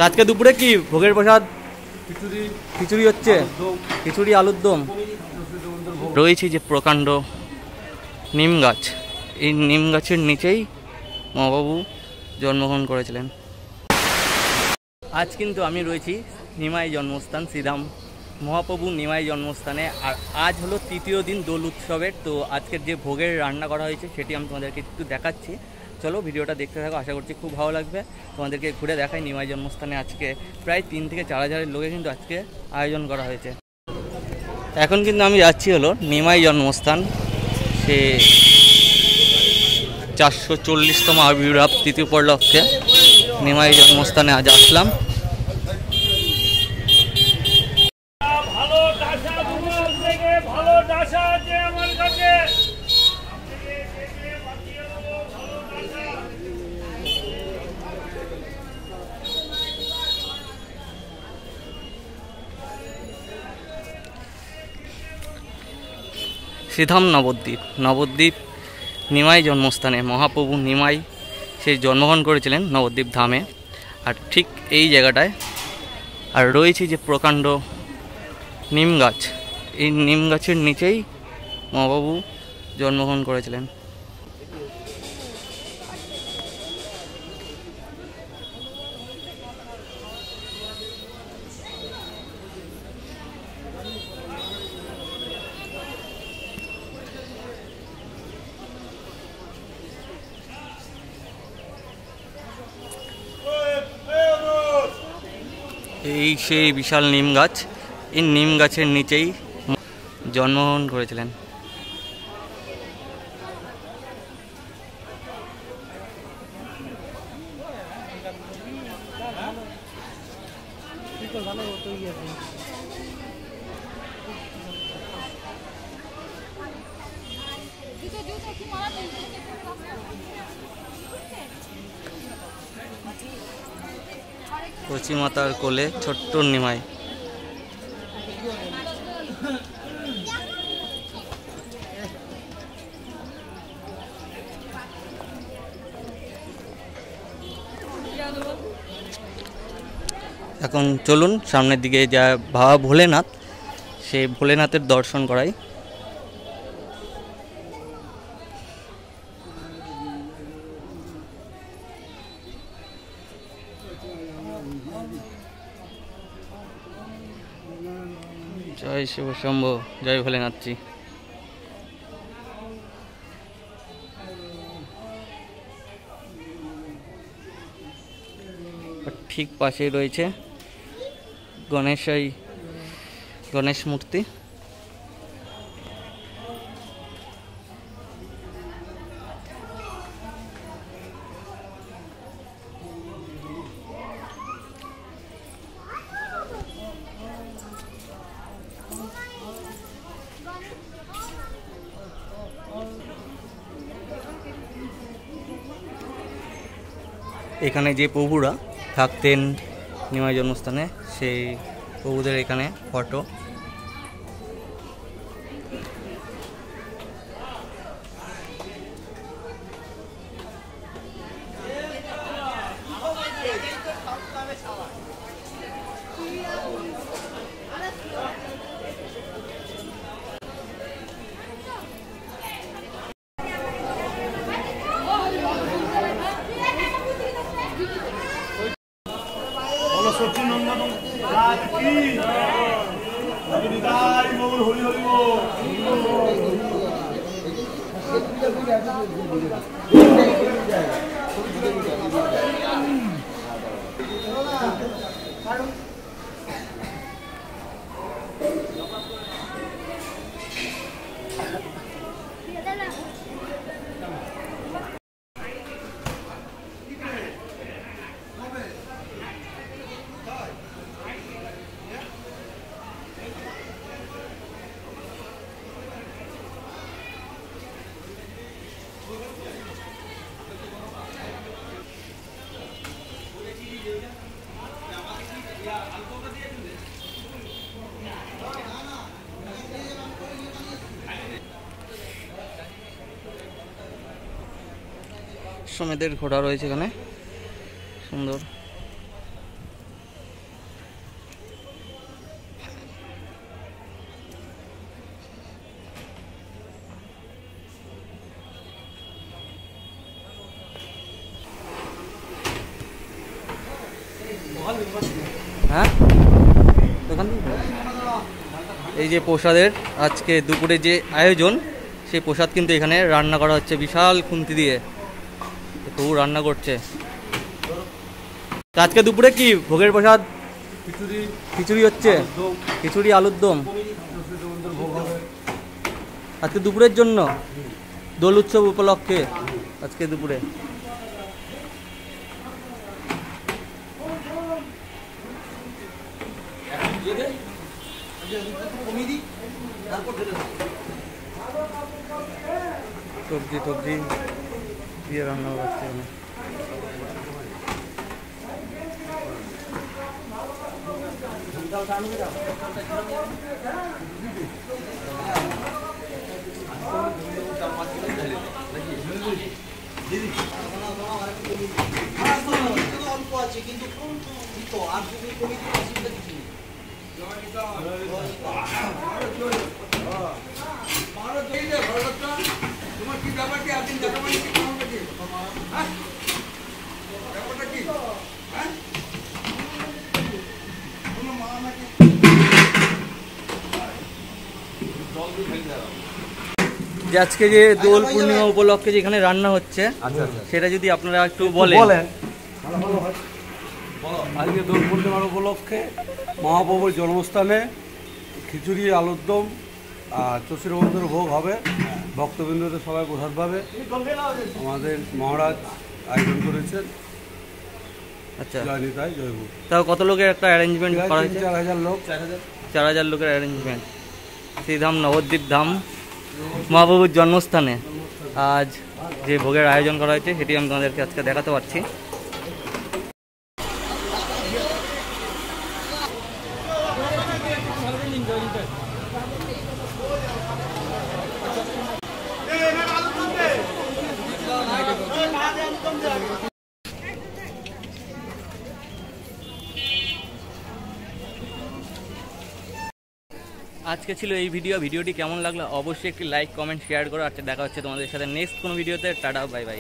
আজকে দুপুরে কি ভোগের প্রসাদ? খিচুড়ি হচ্ছে, খিচুড়ি আলুর দম। রয়েছে যে প্রকাণ্ড নিম গাছ, এই নিম গাছের নিচেই মহাবাবু জন্মগ্রহণ করেছিলেন। আজ কিন্তু আমি রয়েছি নিমাই জন্মস্থান, শ্রীরাম মহাপ্রভু নিমাই জন্মস্থানে। আর আজ হলো তৃতীয় দিন দোল উৎসবের। তো আজকের যে ভোগের রান্না করা হয়েছে সেটি আমি তোমাদেরকে একটু দেখাচ্ছি। চলো ভিডিওটা দেখতে থাকো, আশা করছি খুব ভালো লাগবে। তোমাদেরকে ঘুরে দেখাই নিমাই জন্মস্থানে আজকে প্রায় 3 থেকে 4 হাজারের লোকে কিন্তু আজকে আয়োজন করা হয়েছে। এখন কিন্তু আমি যাচ্ছি হলো নিমাই জন্মস্থান, সে 440তম আবির্ভাব তিথি উপলক্ষে নিমাই জন্মস্থানে আজ আসলাম। শ্রীধাম নবদ্বীপ, নবদ্বীপ নিমাই জন্মস্থানে মহাপ্রভু নিমাই সে জন্মগ্রহণ করেছিলেন নবদ্বীপ ধামে। আর ঠিক এই জায়গাটায় আর রয়েছে যে প্রকাণ্ড নিম গাছ, এই নিম গাছের নিচেই মহাপ্রভু জন্মগ্রহণ করেছিলেন। এই সেই বিশাল নিম গাছ, এই নিম গাছের নিচেই জন্মগ্রহণ করেছিলেন। কচি মাতার কোলে ছোট্ট নিমাই। এখন চলুন সামনের দিকে যা বাবা ভোলেনাথ, সেই ভোলেনাথের দর্শন করাই। জয় শিব শম্ভু, জয় ভোলেনাথজি। ঠিক পাশেই রয়েছে গণেশ মূর্তি। এখানে যে প্রভুরা থাকতেন নিমাই জন্মস্থানে, সেই প্রভুদের এখানে ফটো। সমেতের ঘোড়া রয়েছে এখানে, সুন্দর। হ্যাঁ দোকান থেকে? এই যে প্রসাদের আজকে দুপুরে যে আয়োজন, সেই প্রসাদ কিন্তু এখানে রান্না করা হচ্ছে বিশাল খুন্তি দিয়ে, তবু রান্না করছে। আজকে দুপুরে কি ভোগের প্রসাদ? খিচুড়ি হচ্ছে, খিচুড়ি আলুর দম আজকে দুপুরের জন্য, দোল উৎসব উপলক্ষে আজকে দুপুরে। সবজি টবজি দিয়ে রান্না করছে এখানে। যে আজকে যে দোল পূর্ণিমা উপলক্ষে যেখানে রান্না হচ্ছে, সেটা যদি আপনারা একটু বলেন। আজকে দোল পূর্ণিমার উপলক্ষে মহাপ্রভুর জন্মস্থানে খিচুড়ি আলুর দম আর চষির বন্ধুর ভোগ হবে। ভক্তবৃন্দদের সবাই প্রসাদ পাবে। আমাদের মহারাজ আয়োজন করেছেন। আচ্ছা, জয় নিতাই জয় গুরু। তাও কত লোকের একটা অ্যারেঞ্জমেন্ট করা হয়েছে? 4,000 লোক। 4,000 লোকের অ্যারেঞ্জমেন্ট। শ্রীধাম নবদ্বীপ ধাম মহাপ্রভুর জন্মস্থানে আজ যে ভোগের আয়োজন করা হয়েছে, সেটি আমি তোমাদেরকে আজকে দেখাতে পারছি। আজকে ছিল এই ভিডিওটি কেমন লাগলো অবশ্যই একটি লাইক কমেন্ট শেয়ার করো। আচ্ছা, দেখা হচ্ছে তোমাদের সাথে নেক্সট কোনো ভিডিওতে। Tata, bye bye.